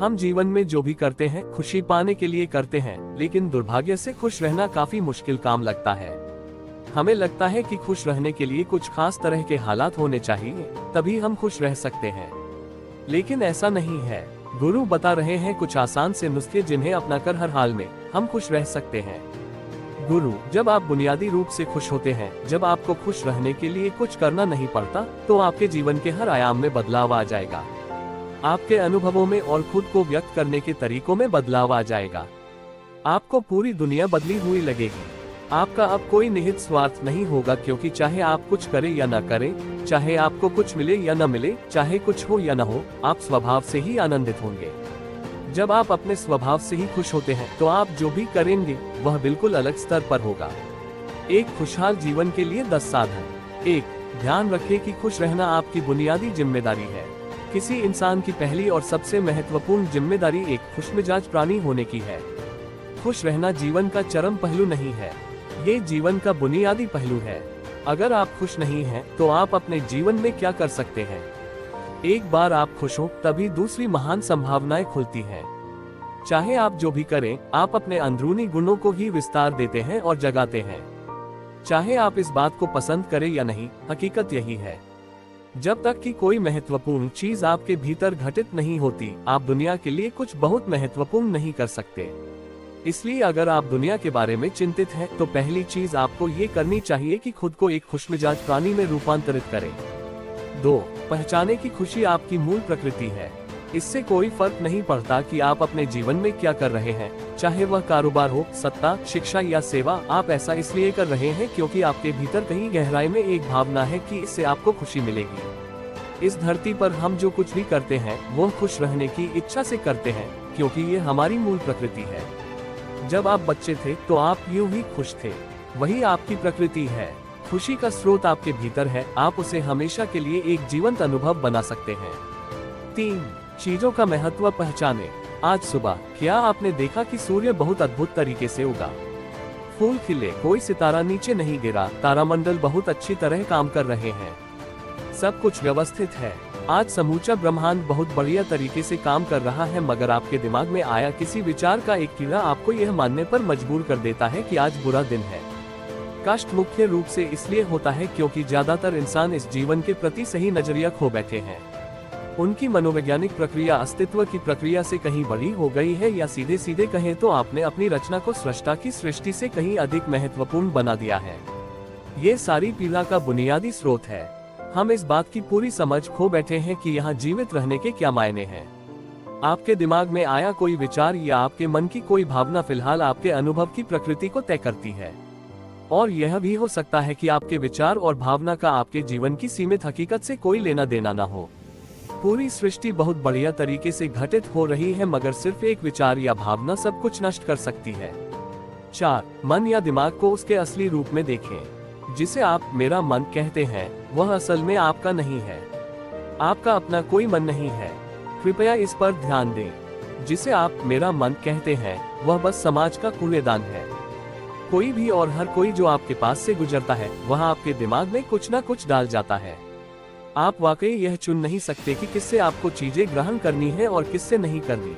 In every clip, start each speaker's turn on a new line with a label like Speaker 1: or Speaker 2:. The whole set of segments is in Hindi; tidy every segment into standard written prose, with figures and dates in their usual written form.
Speaker 1: हम जीवन में जो भी करते हैं खुशी पाने के लिए करते हैं, लेकिन दुर्भाग्य से खुश रहना काफी मुश्किल काम लगता है। हमें लगता है कि खुश रहने के लिए कुछ खास तरह के हालात होने चाहिए, तभी हम खुश रह सकते हैं। लेकिन ऐसा नहीं है। गुरु बता रहे हैं कुछ आसान से नुस्खे जिन्हें अपनाकर हर हाल में हम खुश रह सकते हैं। गुरु, जब आप बुनियादी रूप से खुश होते हैं, जब आपको खुश रहने के लिए कुछ करना नहीं पड़ता, तो आपके जीवन के हर आयाम में बदलाव आ जाएगा। आपके अनुभवों में और खुद को व्यक्त करने के तरीकों में बदलाव आ जाएगा। आपको पूरी दुनिया बदली हुई लगेगी। आपका अब कोई निहित स्वार्थ नहीं होगा, क्योंकि चाहे आप कुछ करें या न करें, चाहे आपको कुछ मिले या न मिले, चाहे कुछ हो या न हो, आप स्वभाव से ही आनंदित होंगे। जब आप अपने स्वभाव से ही खुश होते हैं, तो आप जो भी करेंगे वह बिल्कुल अलग स्तर पर होगा। एक खुशहाल जीवन के लिए 10 साधन। 1. ध्यान रखें कि खुश रहना आपकी बुनियादी जिम्मेदारी है। किसी इंसान की पहली और सबसे महत्वपूर्ण जिम्मेदारी एक खुशमिजाज प्राणी होने की है। खुश रहना जीवन का चरम पहलू नहीं है, ये जीवन का बुनियादी पहलू है। अगर आप खुश नहीं हैं, तो आप अपने जीवन में क्या कर सकते हैं? एक बार आप खुश हो, तभी दूसरी महान संभावनाएं खुलती हैं। चाहे आप जो भी करें, आप अपने अंदरूनी गुणों को ही विस्तार देते हैं और जगाते हैं। चाहे आप इस बात को पसंद करें या नहीं, हकीकत यही है। जब तक कि कोई महत्वपूर्ण चीज आपके भीतर घटित नहीं होती, आप दुनिया के लिए कुछ बहुत महत्वपूर्ण नहीं कर सकते। इसलिए अगर आप दुनिया के बारे में चिंतित हैं, तो पहली चीज आपको ये करनी चाहिए कि खुद को एक खुशमिजाज प्राणी में रूपांतरित करें। 2. पहचाने की खुशी आपकी मूल प्रकृति है। इससे कोई फर्क नहीं पड़ता कि आप अपने जीवन में क्या कर रहे हैं, चाहे वह कारोबार हो, सत्ता, शिक्षा या सेवा। आप ऐसा इसलिए कर रहे हैं क्योंकि आपके भीतर कहीं गहराई में एक भावना है कि इससे आपको खुशी मिलेगी। इस धरती पर हम जो कुछ भी करते हैं, वो खुश रहने की इच्छा से करते हैं, क्योंकि ये हमारी मूल प्रकृति है। जब आप बच्चे थे, तो आप यूं ही खुश थे। वही आपकी प्रकृति है। खुशी का स्रोत आपके भीतर है। आप उसे हमेशा के लिए एक जीवंत अनुभव बना सकते हैं। 3. चीजों का महत्व पहचाने। आज सुबह क्या आपने देखा कि सूर्य बहुत अद्भुत तरीके से उगा? फूल खिले, कोई सितारा नीचे नहीं गिरा, तारामंडल बहुत अच्छी तरह काम कर रहे हैं। सब कुछ व्यवस्थित है। आज समूचा ब्रह्मांड बहुत बढ़िया तरीके से काम कर रहा है, मगर आपके दिमाग में आया किसी विचार का एक कीड़ा आपको यह मानने पर मजबूर कर देता है कि आज बुरा दिन है। कष्ट मुख्य रूप से इसलिए होता है क्योंकि ज्यादातर इंसान इस जीवन के प्रति सही नजरिया खो बैठे हैं। उनकी मनोवैज्ञानिक प्रक्रिया अस्तित्व की प्रक्रिया से कहीं बड़ी हो गई है, या सीधे सीधे कहें तो आपने अपनी रचना को सृष्टा की सृष्टि से कहीं अधिक महत्वपूर्ण बना दिया है। ये सारी पीड़ा का बुनियादी स्रोत है। हम इस बात की पूरी समझ खो बैठे हैं कि यहाँ जीवित रहने के क्या मायने हैं। आपके दिमाग में आया कोई विचार या आपके मन की कोई भावना फिलहाल आपके अनुभव की प्रकृति को तय करती है। और यह भी हो सकता है कि आपके विचार और भावना का आपके जीवन की सीमित हकीकत से कोई लेना देना ना हो। पूरी सृष्टि बहुत बढ़िया तरीके से घटित हो रही है, मगर सिर्फ एक विचार या भावना सब कुछ नष्ट कर सकती है। 4. मन या दिमाग को उसके असली रूप में देखें। जिसे आप मेरा मन कहते हैं, वह असल में आपका नहीं है। आपका अपना कोई मन नहीं है। कृपया इस पर ध्यान दें। जिसे आप मेरा मन कहते हैं, वह बस समाज का कूड़ेदान है। कोई भी और हर कोई जो आपके पास से गुजरता है, वह आपके दिमाग में कुछ न कुछ डाल जाता है। आप वाकई यह चुन नहीं सकते कि किससे आपको चीजें ग्रहण करनी है और किससे नहीं करनी।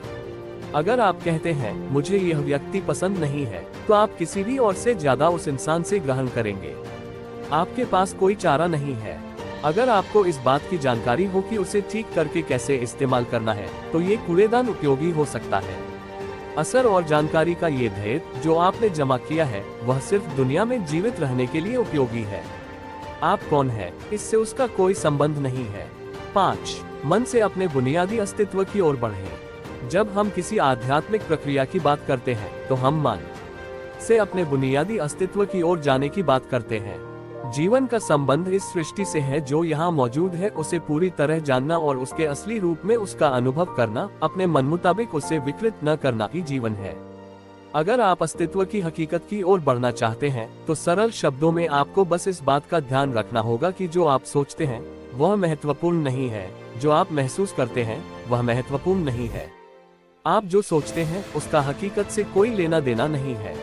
Speaker 1: अगर आप कहते हैं मुझे यह व्यक्ति पसंद नहीं है, तो आप किसी भी और से ज्यादा उस इंसान से ग्रहण करेंगे। आपके पास कोई चारा नहीं है। अगर आपको इस बात की जानकारी हो कि उसे ठीक करके कैसे इस्तेमाल करना है, तो ये कूड़ेदान उपयोगी हो सकता है। असर और जानकारी का ये ढेर जो आपने जमा किया है, वह सिर्फ दुनिया में जीवित रहने के लिए उपयोगी है। आप कौन है, इससे उसका कोई संबंध नहीं है। 5. मन से अपने बुनियादी अस्तित्व की ओर बढ़ें। जब हम किसी आध्यात्मिक प्रक्रिया की बात करते हैं, तो हम मन से अपने बुनियादी अस्तित्व की ओर जाने की बात करते हैं। जीवन का संबंध इस सृष्टि से है जो यहाँ मौजूद है, उसे पूरी तरह जानना और उसके असली रूप में उसका अनुभव करना, अपने मन मुताबिक उसे विकृत न करना ही जीवन है। अगर आप अस्तित्व की हकीकत की ओर बढ़ना चाहते हैं, तो सरल शब्दों में आपको बस इस बात का ध्यान रखना होगा कि जो आप सोचते हैं वह महत्वपूर्ण नहीं है, जो आप महसूस करते हैं वह महत्वपूर्ण नहीं है। आप जो सोचते हैं उसका हकीकत से कोई लेना देना नहीं है।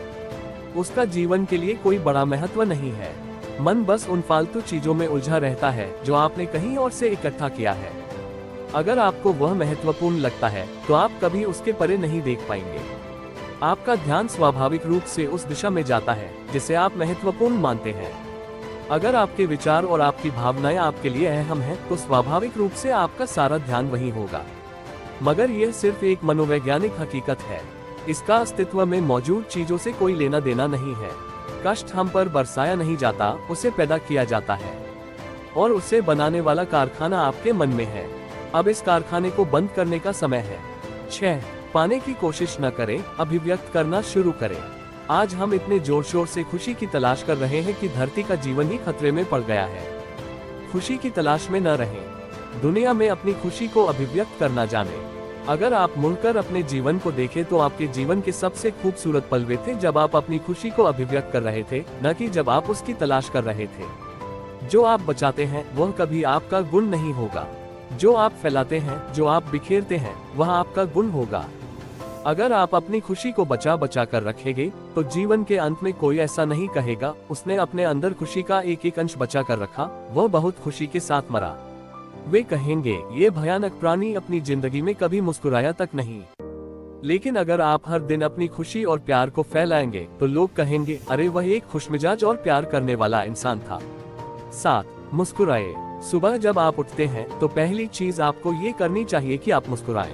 Speaker 1: उसका जीवन के लिए कोई बड़ा महत्व नहीं है। मन बस उन फालतू चीजों में उलझा रहता है जो आपने कहीं और से इकट्ठा किया है। अगर आपको वह महत्वपूर्ण लगता है तो आप कभी उसके परे नहीं देख पाएंगे। आपका ध्यान स्वाभाविक रूप से उस दिशा में जाता है जिसे आप महत्वपूर्ण मानते हैं। अगर आपके विचार और आपकी भावनाएं आपके लिए अहम हैं, तो स्वाभाविक रूप से आपका सारा ध्यान वहीं होगा। मगर यह सिर्फ एक मनोवैज्ञानिक हकीकत है। इसका अस्तित्व में मौजूद चीजों से कोई लेना देना नहीं है। कष्ट हम पर बरसाया नहीं जाता, उसे पैदा किया जाता है और उसे बनाने वाला कारखाना आपके मन में है। अब इस कारखाने को बंद करने का समय है। 6. पाने की कोशिश न करें, अभिव्यक्त करना शुरू करें। आज हम इतने जोर शोर से खुशी की तलाश कर रहे हैं कि धरती का जीवन ही खतरे में पड़ गया है। खुशी की तलाश में न रहें। दुनिया में अपनी खुशी को अभिव्यक्त करना जानें। अगर आप मुड़कर अपने जीवन को देखें तो आपके जीवन के सबसे खूबसूरत पल वे थे जब आप अपनी खुशी को अभिव्यक्त कर रहे थे, न कि जब आप उसकी तलाश कर रहे थे। जो आप बचाते हैं वह कभी आपका गुण नहीं होगा। जो आप फैलाते हैं, जो आप बिखेरते हैं, वह आपका गुण होगा। अगर आप अपनी खुशी को बचा बचा कर रखेंगे तो जीवन के अंत में कोई ऐसा नहीं कहेगा, उसने अपने अंदर खुशी का एक एक अंश बचा कर रखा, वह बहुत खुशी के साथ मरा। वे कहेंगे, ये भयानक प्राणी अपनी जिंदगी में कभी मुस्कुराया तक नहीं। लेकिन अगर आप हर दिन अपनी खुशी और प्यार को फैलाएंगे तो लोग कहेंगे, अरे वह एक खुशमिजाज और प्यार करने वाला इंसान था। 7. मुस्कुराए। सुबह जब आप उठते हैं तो पहली चीज आपको ये करनी चाहिए कि आप मुस्कुराएं।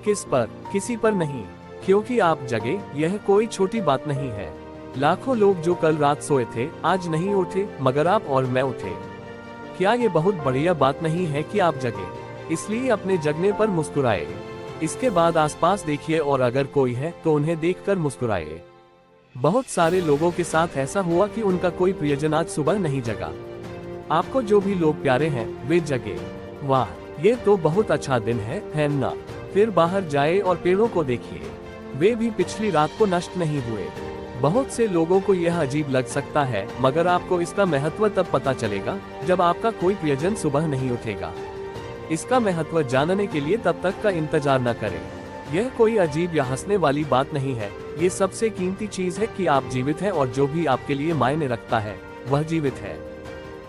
Speaker 1: किस पर? किसी पर नहीं, क्योंकि आप जगे, यह कोई छोटी बात नहीं है। लाखों लोग जो कल रात सोए थे आज नहीं उठे, मगर आप और मैं उठे। क्या ये बहुत बढ़िया बात नहीं है कि आप जगे? इसलिए अपने जगने पर मुस्कुराए। इसके बाद आसपास देखिए और अगर कोई है तो उन्हें देखकर मुस्कुराए। बहुत सारे लोगों के साथ ऐसा हुआ कि उनका कोई प्रियजन आज सुबह नहीं जगा। आपको जो भी लोग प्यारे हैं वे जगे। वाह, ये तो बहुत अच्छा दिन है ना? फिर बाहर जाए और पेड़ों को देखिए, वे भी पिछली रात को नष्ट नहीं हुए। बहुत से लोगों को यह अजीब लग सकता है, मगर आपको इसका महत्व तब पता चलेगा जब आपका कोई प्रियजन सुबह नहीं उठेगा। इसका महत्व जानने के लिए तब तक का इंतजार न करें। यह कोई अजीब या हंसने वाली बात नहीं है। ये सबसे कीमती चीज है कि आप जीवित हैं और जो भी आपके लिए मायने रखता है वह जीवित है।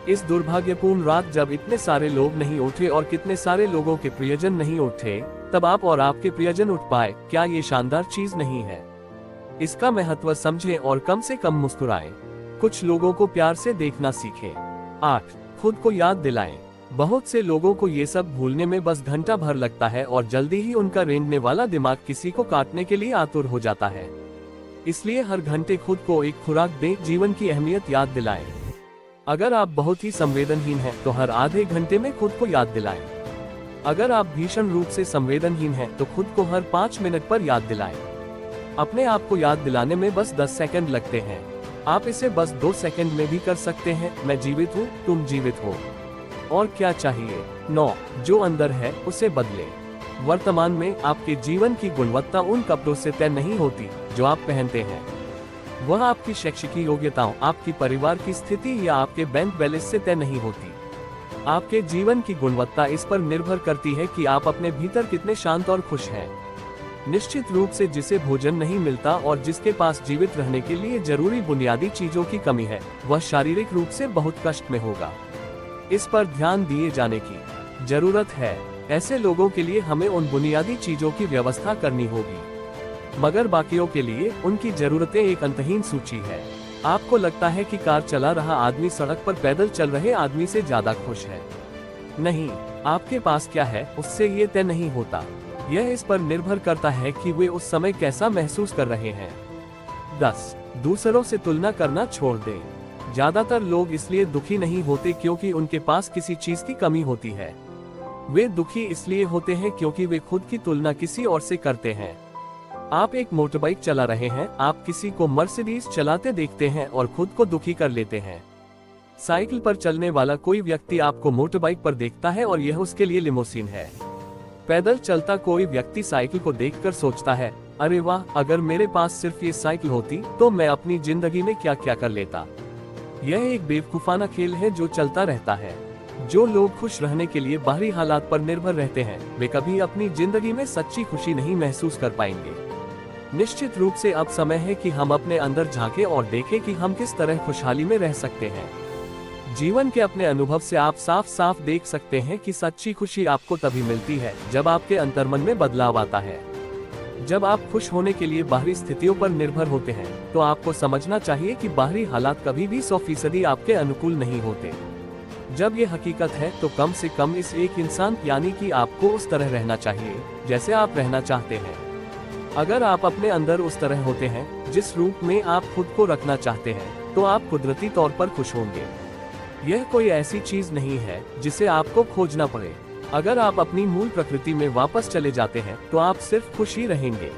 Speaker 1: इस दुर्भाग्यपूर्ण रात जब इतने सारे लोग नहीं उठे और कितने सारे लोगों के प्रियजन नहीं उठे, तब आप और आपके प्रियजन उठ पाए, क्या ये शानदार चीज नहीं है? इसका महत्व समझें और कम से कम मुस्कुराएं। कुछ लोगों को प्यार से देखना सीखें। 8. खुद को याद दिलाएं। बहुत से लोगों को ये सब भूलने में बस घंटा भर लगता है और जल्दी ही उनका रेंगने वाला दिमाग किसी को काटने के लिए आतुर हो जाता है। इसलिए हर घंटे खुद को एक खुराक दें, जीवन की अहमियत याद दिलाएं। अगर आप बहुत ही संवेदनहीन हैं तो हर आधे घंटे में खुद को याद दिलाएं। अगर आप भीषण रूप से संवेदनहीन हैं तो खुद को हर 5 मिनट पर याद दिलाएं। अपने आप को याद दिलाने में बस 10 सेकंड लगते हैं। आप इसे बस 2 सेकंड में भी कर सकते हैं। मैं जीवित हूँ, तुम जीवित हो। और क्या चाहिए? 9. जो अंदर है उसे बदले। वर्तमान में आपके जीवन की गुणवत्ता उन कपड़ों से तय नहीं होती जो आप पहनते हैं। वह आपकी शैक्षिक योग्यताओं, आपकी परिवार की स्थिति या आपके बैंक बैलेंस से तय नहीं होती। आपके जीवन की गुणवत्ता इस पर निर्भर करती है कि आप अपने भीतर कितने शांत और खुश हैं। निश्चित रूप से जिसे भोजन नहीं मिलता और जिसके पास जीवित रहने के लिए जरूरी बुनियादी चीजों की कमी है, वह शारीरिक रूप से बहुत कष्ट में होगा। इस पर ध्यान दिए जाने की जरूरत है। ऐसे लोगों के लिए हमें उन बुनियादी चीजों की व्यवस्था करनी होगी, मगर बाकियों के लिए उनकी जरूरतें एक अंतहीन सूची है। आपको लगता है कि कार चला रहा आदमी सड़क पर पैदल चल रहे आदमी से ज्यादा खुश है। नहीं, आपके पास क्या है उससे ये तय नहीं होता। यह इस पर निर्भर करता है कि वे उस समय कैसा महसूस कर रहे हैं। 10. दूसरों से तुलना करना छोड़ दें। ज्यादातर लोग इसलिए दुखी नहीं होते क्योंकि उनके पास किसी चीज की कमी होती है। वे दुखी इसलिए होते हैं क्योंकि वे खुद की तुलना किसी और से करते हैं। आप एक मोटरबाइक चला रहे हैं, आप किसी को मर्सिडीज चलाते देखते हैं और खुद को दुखी कर लेते हैं। साइकिल पर चलने वाला कोई व्यक्ति आपको मोटरबाइक पर देखता है और यह उसके लिए लिमोसिन है। पैदल चलता कोई व्यक्ति साइकिल को देखकर सोचता है, अरे वाह, अगर मेरे पास सिर्फ ये साइकिल होती तो मैं अपनी जिंदगी में क्या क्या कर लेता। यह एक बेवकूफाना खेल है जो चलता रहता है। जो लोग खुश रहने के लिए बाहरी हालात पर निर्भर रहते हैं, वे कभी अपनी जिंदगी में सच्ची खुशी नहीं महसूस कर पाएंगे। निश्चित रूप से अब समय है कि हम अपने अंदर झांकें और देखें कि हम किस तरह खुशहाली में रह सकते हैं। जीवन के अपने अनुभव से आप साफ साफ देख सकते हैं कि सच्ची खुशी आपको तभी मिलती है जब आपके अंतर्मन में बदलाव आता है। जब आप खुश होने के लिए बाहरी स्थितियों पर निर्भर होते हैं तो आपको समझना चाहिए कि बाहरी हालात कभी भी 100% आपके अनुकूल नहीं होते। जब ये हकीकत है तो कम से कम इस एक इंसान यानी कि आपको उस तरह रहना चाहिए जैसे आप रहना चाहते हैं। अगर आप अपने अंदर उस तरह होते हैं जिस रूप में आप खुद को रखना चाहते हैं तो आप कुदरती तौर पर खुश होंगे। यह कोई ऐसी चीज नहीं है जिसे आपको खोजना पड़े। अगर आप अपनी मूल प्रकृति में वापस चले जाते हैं तो आप सिर्फ खुश ही रहेंगे।